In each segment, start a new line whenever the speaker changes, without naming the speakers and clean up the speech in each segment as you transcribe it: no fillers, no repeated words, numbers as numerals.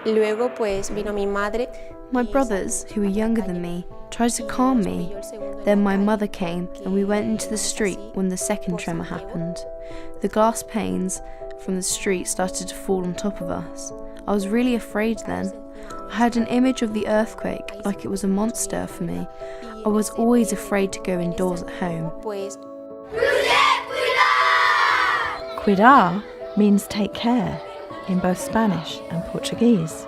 Luego, pues, vino mi madre.
My brothers, who were younger than me, tried to calm me. Then my mother came and we went into the street when the second tremor happened. The glass panes from the street started to fall on top of us. I was really afraid then. I had an image of the earthquake like it was a monster for me. I was always afraid to go indoors at home.
CUIDAR means take care in both Spanish and Portuguese.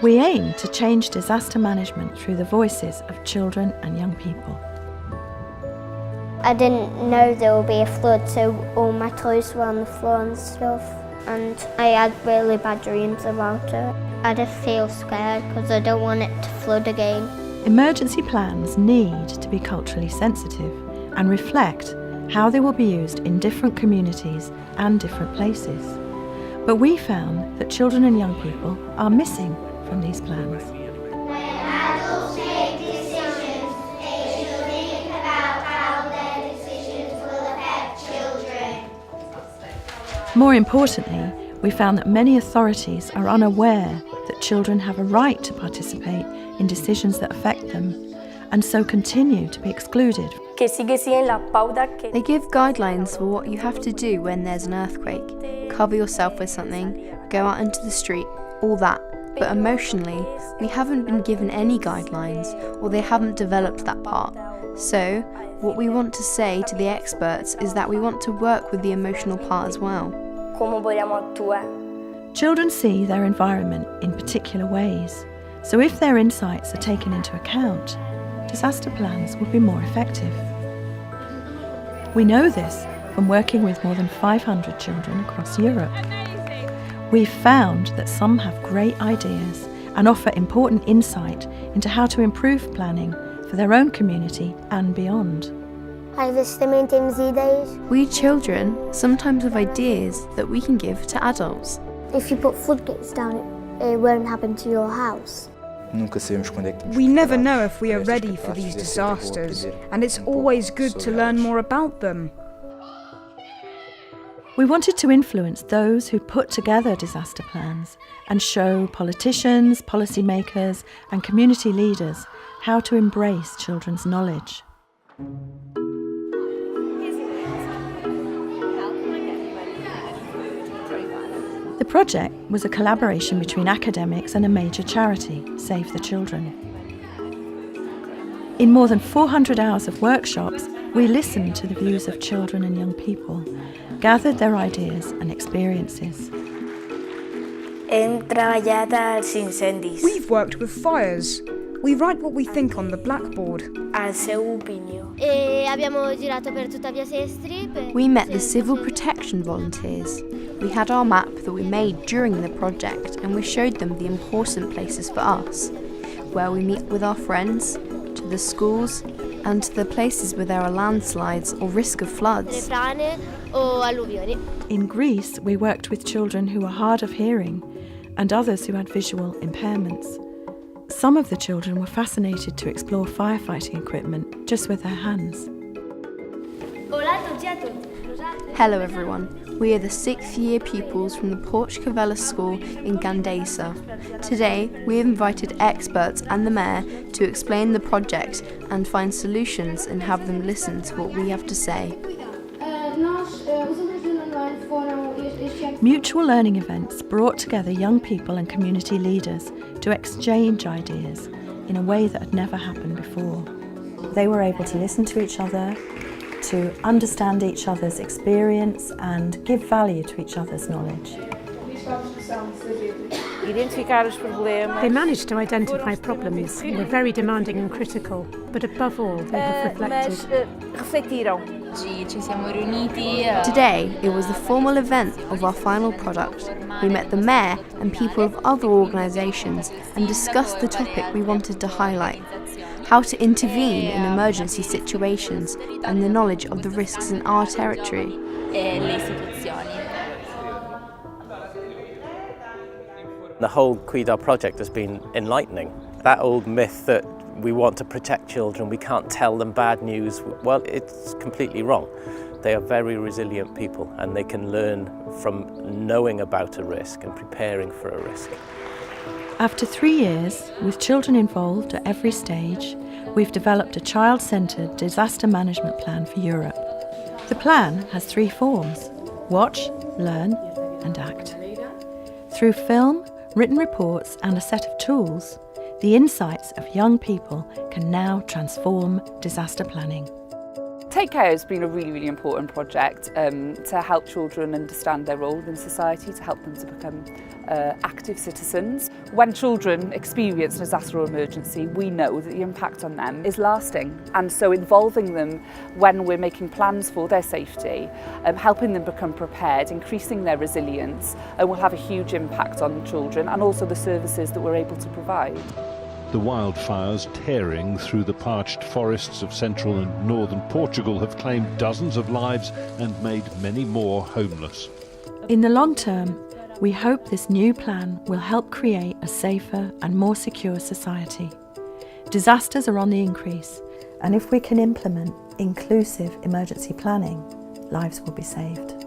We aim to change disaster management through the voices of children and young people.
I didn't know there would be a flood, so all my toys were on the floor and stuff, and I had really bad dreams about it. I just feel scared because I don't want it to flood again.
Emergency plans need to be culturally sensitive and reflect how they will be used in different communities and different places. But we found that children and young people are missing from these plans.
When adults make decisions, they should think about how their decisions will affect children.
More importantly, we found that many authorities are unaware that children have a right to participate in decisions that affect them, and so continue to be excluded.
They give guidelines for what you have to do when there's an earthquake. Cover yourself with something, go out into the street, all that. But emotionally, we haven't been given any guidelines, or they haven't developed that part. So, what we want to say to the experts is that we want to work with the emotional part as well.
Children see their environment in particular ways, so if their insights are taken into account, disaster plans will be more effective. We know this from working with more than 500 children across Europe. We've found that some have great ideas and offer important insight into how to improve planning for their own community and beyond.
We children sometimes have ideas that we can give to adults.
If you put floodgates down, it won't happen to your house.
We never know if we are ready for these disasters, and it's always good to learn more about them.
We wanted to influence those who put together disaster plans and show politicians, policymakers and community leaders how to embrace children's knowledge. The project was a collaboration between academics and a major charity, Save the Children. In more than 400 hours of workshops, we listened to the views of children and young people, gathered their ideas and experiences.
We've worked with fires. We write what we think on the blackboard.
We met the civil protection volunteers. We had our map that we made during the project, and we showed them the important places for us, where we meet with our friends, to the schools, and to the places where there are landslides or risk of floods.
In Greece, we worked with children who were hard of hearing and others who had visual impairments. Some of the children were fascinated to explore firefighting equipment just with their hands.
Hello everyone, we are the 6th year pupils from the Portuguese school in Gandesa. Today we have invited experts and the mayor to explain the project and find solutions and have them listen to what we have to say.
Mutual learning events brought together young people and community leaders to exchange ideas in a way that had never happened before. They were able to listen to each other, to understand each other's experience and give value to each other's knowledge.
They managed to identify problems, were very demanding and critical, but above all, they have reflected.
Today, it was the formal event of our final product. We met the mayor and people of other organisations and discussed the topic we wanted to highlight: how to intervene in emergency situations and the knowledge of the risks in our territory.
The whole CUIDAR project has been enlightening. That old myth that we want to protect children, we can't tell them bad news, well, it's completely wrong. They are very resilient people and they can learn from knowing about a risk and preparing for a risk.
After 3 years, with children involved at every stage, we've developed a child-centred disaster management plan for Europe. The plan has 3 forms: watch, learn and act. Through film, written reports and a set of tools, the insights of young people can now transform disaster planning.
Take Care has been a really important project to help children understand their role in society, to help them to become active citizens. When children experience a disaster or emergency, we know that the impact on them is lasting, and so involving them when we're making plans for their safety, helping them become prepared, increasing their resilience, will have a huge impact on children and also the services that we're able to provide.
The wildfires tearing through the parched forests of central and northern Portugal have claimed dozens of lives and made many more homeless.
In the long term, we hope this new plan will help create a safer and more secure society. Disasters are on the increase, and if we can implement inclusive emergency planning, lives will be saved.